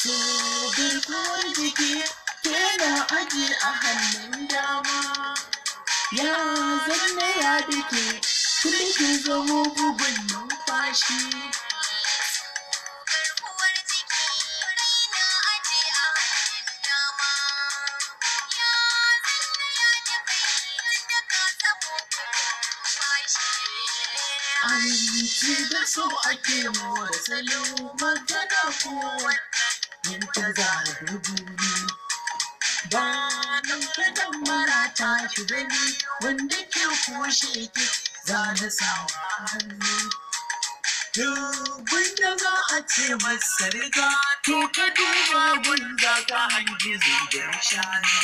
So garkuwar jiki ke na aji a hannun dama. Ya zanne ya dake tun da ke zamo bugun numfashi. Aminci da so ake more salo magana ko yanka zaɓi ne. Ba nan kadan mara ta shi gani wanda ke kushe ki za na sawa hannu. Dubin da za a ce masa riga to ka duba wanda ka hangi zubar shanu.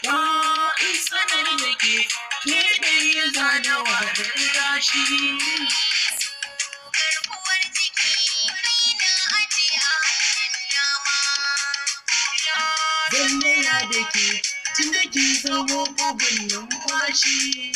Ba in sanar da ke ne ya zanawa da gashi. Zanne ya dake tun da ke zamo bugun numfashi.